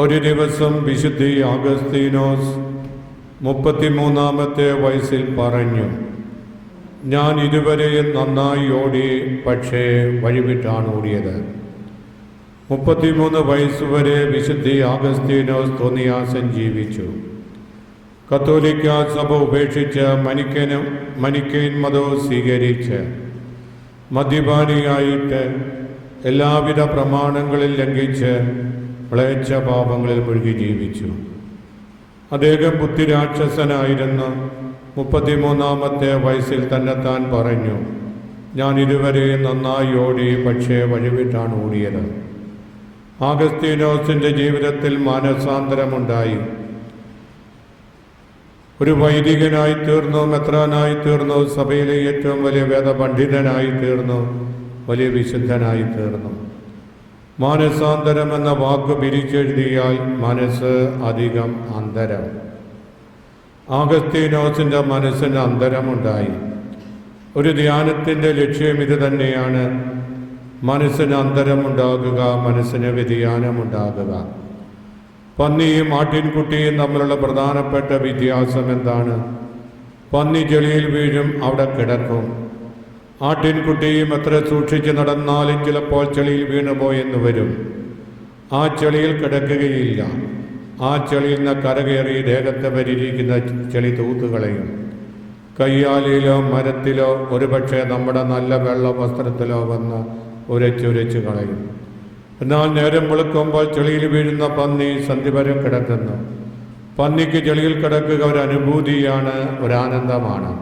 ഒരു ദിവസം വിശുദ്ധി അഗസ്തീനോസ് 33-ാമത്തെ വയസ്സിൽ പറഞ്ഞു, ഞാൻ ഇതുവരെയും നന്നായി ഓടി, പക്ഷേ വഴിവിട്ടാണ് ഓടിയത്. 33 വയസ്സുവരെ വിശുദ്ധി അഗസ്തീനോസ് തോന്നിയാസം ജീവിച്ചു. കത്തോലിക്ക സഭ ഉപേക്ഷിച്ച് മനിക്കേൻ മതവും സ്വീകരിച്ച് മദ്യപാനിയായിട്ട് എല്ലാവിധ പ്രമാണങ്ങളിൽ ലംഘിച്ച് മ്ലേച്ഛ പാപങ്ങളിൽ മുഴുകി ജീവിച്ചു. അദ്ദേഹം ബുദ്ധിരാക്ഷസനായിരുന്നു. 33-ാമത്തെ വയസ്സിൽ തന്നെത്താൻ പറഞ്ഞു, ഞാൻ ഇതുവരെ നന്നായി ഓടി, പക്ഷേ വഴിവിട്ടാണ് ഓടിയത്. അഗസ്തീനോസിൻ്റെ ജീവിതത്തിൽ മാനസാന്തരമുണ്ടായി. ഒരു വൈദികനായി തീർന്നു, മെത്രാനായി തീർന്നു, സഭയിലെ ഏറ്റവും വലിയ വേദപണ്ഡിതനായി തീർന്നു, വലിയ വിശുദ്ധനായി തീർന്നു. മാനസാന്തരം എന്ന വാക്ക് പിരിച്ചെഴുതിയാൽ മനസ്സ് അധികം അന്തരം. അഗസ്തീനോസിൻ്റെ മനസ്സിന് അന്തരമുണ്ടായി. ഒരു ധ്യാനത്തിൻ്റെ ലക്ഷ്യം ഇത് തന്നെയാണ്: മനസ്സിന് അന്തരമുണ്ടാകുക, മനസ്സിന് വ്യതിയാനമുണ്ടാകുക. പന്നിയും ആട്ടിൻകുട്ടിയും തമ്മിലുള്ള പ്രധാനപ്പെട്ട വ്യത്യാസം എന്താണ്? പന്നി ചെളിയിൽ വീഴും, അവിടെ കിടക്കും. ആട്ടിൻകുട്ടിയും എത്ര സൂക്ഷിച്ച് നടന്നാലും ചിലപ്പോൾ ചെളിയിൽ വീണുപോയെന്ന് വരും. ആ ചെളിയിൽ കിടക്കുകയില്ല. ആ ചെളിയിൽ നിന്ന് കരകയറി ദേഹത്തെ വരിയിരിക്കുന്ന ചെളി തൂത്തുകളയും. കയ്യാലിലോ മരത്തിലോ ഒരുപക്ഷെ നമ്മുടെ നല്ല വെള്ള വസ്ത്രത്തിലോ വന്ന് ഉരച്ചുരച്ച് കളയും. എന്നാൽ നേരം വെളുക്കുമ്പോൾ ചെളിയിൽ വീഴുന്ന പന്നി സന്ധി വരെ കിടക്കുന്നു. പന്നിക്ക് ചെളിയിൽ കിടക്കുക ഒരു അനുഭൂതിയാണ്, ഒരാനന്ദമാണ്.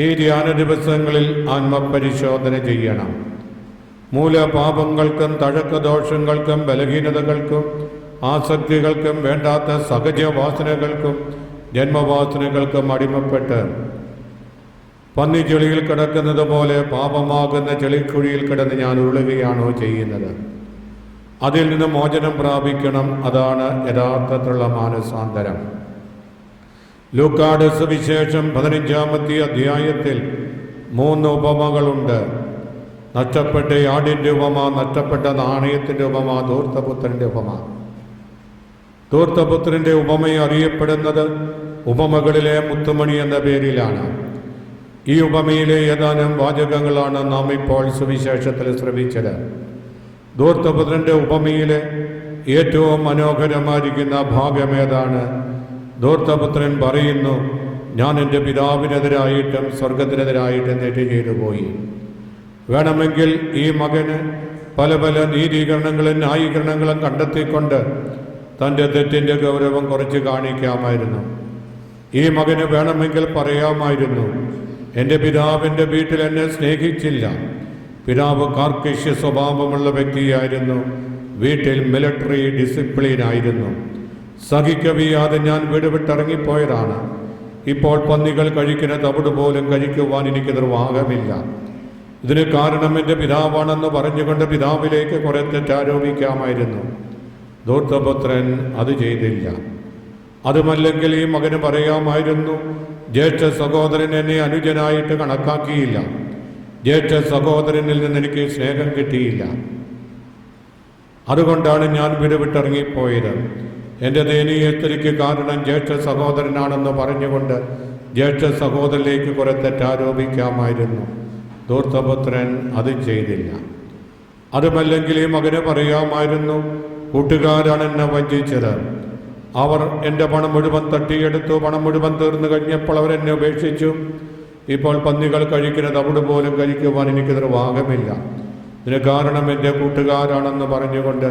ഈ ധ്യാന ദിവസങ്ങളിൽ ആത്മപരിശോധന ചെയ്യണം. മൂലപാപങ്ങൾക്കും തഴക്കദോഷങ്ങൾക്കും ബലഹീനതകൾക്കും ആസക്തികൾക്കും വേണ്ടാത്ത സഹജവാസനകൾക്കും ജന്മവാസനകൾക്കും അടിമപ്പെട്ട് പന്നി ചെളിയിൽ കിടക്കുന്നത് പോലെ പാപമാകുന്ന ചെളിക്കുഴിയിൽ കിടന്ന് ഞാൻ ഉരുളുകയാണോ ചെയ്യുന്നത്? അതിൽ നിന്ന് മോചനം പ്രാപിക്കണം. അതാണ് യഥാർത്ഥത്തിലുള്ള മാനസാന്തരം. ലൂക്കായുടെ സുവിശേഷം 15-ാമത്തെ അധ്യായത്തിൽ 3 ഉപമകളുണ്ട്. നഷ്ടപ്പെട്ട ആടിൻ്റെ ഉപമ, നഷ്ടപ്പെട്ട നാണയത്തിൻ്റെ ഉപമ, ധൂർത്തപുത്രൻ്റെ ഉപമ. ധൂർത്തപുത്രൻ്റെ ഉപമ അറിയപ്പെടുന്നത് ഉപമകളിലെ മുത്തുമണി എന്ന പേരിലാണ്. ഈ ഉപമയിലെ ഏതാനും വാചകങ്ങളാണ് നാം ഇപ്പോൾ സുവിശേഷത്തിൽ ശ്രവിച്ചത്. ധൂർത്തപുത്രൻ്റെ ഉപമയിലെ ഏറ്റവും മനോഹരമായിരിക്കുന്ന ഭാഗമേതാണ്? ധൂർത്തപുത്രൻ പറയുന്നു, ഞാൻ എൻ്റെ പിതാവിനെതിരായിട്ടും സ്വർഗത്തിനെതിരായിട്ടും തെറ്റ് ചെയ്തു പോയി. വേണമെങ്കിൽ ഈ മകന് പല പല നീതീകരണങ്ങളും ന്യായീകരണങ്ങളും കണ്ടെത്തിക്കൊണ്ട് തൻ്റെ തെറ്റിൻ്റെ ഗൗരവം കുറച്ച് കാണിക്കാമായിരുന്നു. ഈ മകന് വേണമെങ്കിൽ പറയാമായിരുന്നു, എൻ്റെ പിതാവിൻ്റെ വീട്ടിൽ എന്നെ സ്നേഹിച്ചില്ല. പിതാവ് കാർക്കശ്യ സ്വഭാവമുള്ള വ്യക്തിയായിരുന്നു. വീട്ടിൽ മിലിറ്ററി ഡിസിപ്ലിനായിരുന്നു. സഹിക്കവയ്യാതെ ഞാൻ വീട് വിട്ടിറങ്ങിപ്പോയതാണ്. ഇപ്പോൾ പന്നികൾ കഴിക്കുന്ന തവിട് പോലും കഴിക്കുവാൻ എനിക്ക് നിർവാഹമില്ല. ഇതിന് കാരണം എൻ്റെ പിതാവാണെന്ന് പറഞ്ഞുകൊണ്ട് പിതാവിലേക്ക് കുറെ തെറ്റാരോപിക്കാമായിരുന്നു. ധൂർത്തപുത്രൻ അത് ചെയ്തില്ല. അതുമല്ലെങ്കിൽ ഈ മകന് പറയാമായിരുന്നു, ജ്യേഷ്ഠ സഹോദരൻ എന്നെ അനുജനായിട്ട് കണക്കാക്കിയില്ല. ജ്യേഷ്ഠ സഹോദരനിൽ നിന്ന് എനിക്ക് സ്നേഹം കിട്ടിയില്ല. അതുകൊണ്ടാണ് ഞാൻ വീട് വിട്ടിറങ്ങിപ്പോയത്. എൻ്റെ ദയനീയത്തിലേക്ക് കാരണം ജ്യേഷ്ഠ സഹോദരനാണെന്ന് പറഞ്ഞുകൊണ്ട് ജ്യേഷ്ഠ സഹോദരനിലേക്ക് കുറെ തെറ്റാരോപിക്കാമായിരുന്നു. ധൂർത്തപുത്രൻ അത് ചെയ്തില്ല. അതുമല്ലെങ്കിൽ ഈ മകന് പറയാമായിരുന്നു, കൂട്ടുകാരാണ് എന്നെ വഞ്ചിച്ചത്. അവർ എൻ്റെ പണം മുഴുവൻ തട്ടിയെടുത്തു. പണം മുഴുവൻ തീർന്നു കഴിഞ്ഞപ്പോൾ അവരെന്നെ ഉപേക്ഷിച്ചു. ഇപ്പോൾ പന്നികൾ കഴിക്കുന്ന തവിട് പോലും കഴിക്കുവാൻ എനിക്ക് നിർവാഹമില്ല. ഇതിന് കാരണം എൻ്റെ കൂട്ടുകാരാണെന്ന് പറഞ്ഞുകൊണ്ട്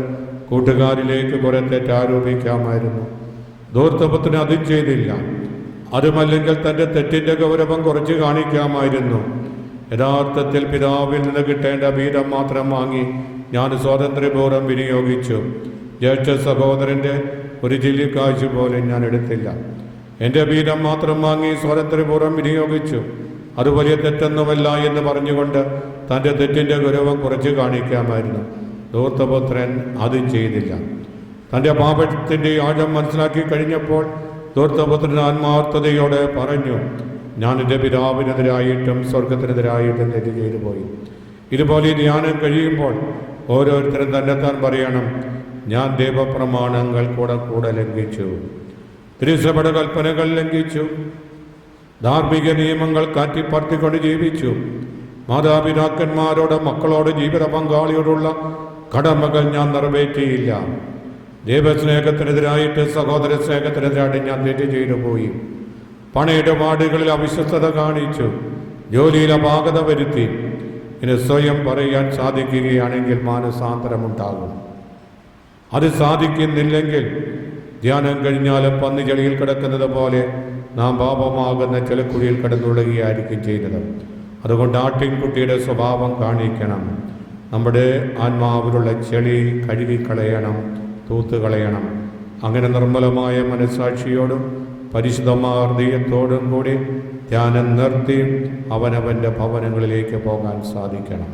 കൂട്ടുകാരിലേക്ക് കുറെ തെറ്റാരോപിക്കാമായിരുന്നു. ധൂർത്തപുത്രൻ അതും ചെയ്തില്ല. അതുമല്ലെങ്കിൽ തൻ്റെ തെറ്റിൻ്റെ ഗൗരവം കുറച്ച് കാണിക്കാമായിരുന്നു. യഥാർത്ഥത്തിൽ പിതാവിൽ നിന്ന് കിട്ടേണ്ട വീതം മാത്രം വാങ്ങി ഞാൻ സ്വാതന്ത്ര്യപൂർവ്വം വിനിയോഗിച്ചു. ജ്യേഷ്ഠ സഹോദരൻ്റെ ഒരു ചില്ലിക്കാശ് പോലും ഞാൻ എടുത്തില്ല. എൻ്റെ വീതം മാത്രം വാങ്ങി സ്വാതന്ത്ര്യപൂർവ്വം വിനിയോഗിച്ചു. അത് വലിയ തെറ്റൊന്നുമല്ല എന്ന് പറഞ്ഞുകൊണ്ട് തൻ്റെ തെറ്റിൻ്റെ ഗൗരവം കുറച്ച് കാണിക്കാമായിരുന്നു. ധൂർത്തപുത്രൻ അതും ചെയ്തില്ല. തൻ്റെ പാപത്തിൻ്റെ ആഴം മനസ്സിലാക്കി കഴിഞ്ഞപ്പോൾ ധൂർത്തപുത്രൻ ആത്മാർത്ഥതയോടെ പറഞ്ഞു, ഞാൻ എൻ്റെ പിതാവിനെതിരായിട്ടും സ്വർഗത്തിനെതിരായിട്ടും തെറ്റ് ചെയ്തു പോയി. ഇതുപോലെ ധ്യാനം കഴിയുമ്പോൾ ഓരോരുത്തരും തന്നെത്താൻ പറയണം, ഞാൻ ദൈവപ്രമാണങ്ങൾ കൂടെ ലംഘിച്ചു, തിരുസഭയുടെ കൽപ്പനകൾ ലംഘിച്ചു, ധാർമ്മിക നിയമങ്ങൾ കാറ്റിപ്പറത്തിക്കൊണ്ട് ജീവിച്ചു, മാതാപിതാക്കന്മാരോട് മക്കളോട് ജീവിത പങ്കാളിയോടുള്ള കടമകൾ ഞാൻ നിറവേറ്റിയില്ല. ദൈവസ്നേഹത്തിനെതിരായിട്ട് സഹോദര സ്നേഹത്തിനെതിരായിട്ട് ഞാൻ തെറ്റ് ചെയ്തു പോയി. പണയിടപാടുകളിൽ അവിശ്വസ്തത കാണിച്ചു, ജോലിയിൽ അപാകത വരുത്തി. ഇനി സ്വയം പറയാൻ സാധിക്കുകയാണെങ്കിൽ മാനസാന്തരമുണ്ടാകും. അത് സാധിക്കുന്നില്ലെങ്കിൽ ധ്യാനം കഴിഞ്ഞാലും പന്നി ചെളിയിൽ കിടക്കുന്നത് പോലെ നാം പാപമാകുന്ന ചെളിക്കുഴിയിൽ കിടന്നുള്ളുകയായിരിക്കും ചെയ്യുന്നത്. അതുകൊണ്ട് ആട്ടിൻകുട്ടിയുടെ സ്വഭാവം കാണിക്കണം. നമ്മുടെ ആത്മാവിലുള്ള ചെളി കഴുകിക്കളയണം, തൂത്തുകളയണം. അങ്ങനെ നിർമ്മലമായ മനസ്സാക്ഷിയോടും പരിശുദ്ധമായ ഹൃദയത്തോടും കൂടി ധ്യാനം നിർത്തി അവനവൻ്റെ ഭവനങ്ങളിലേക്ക് പോകാൻ സാധിക്കണം.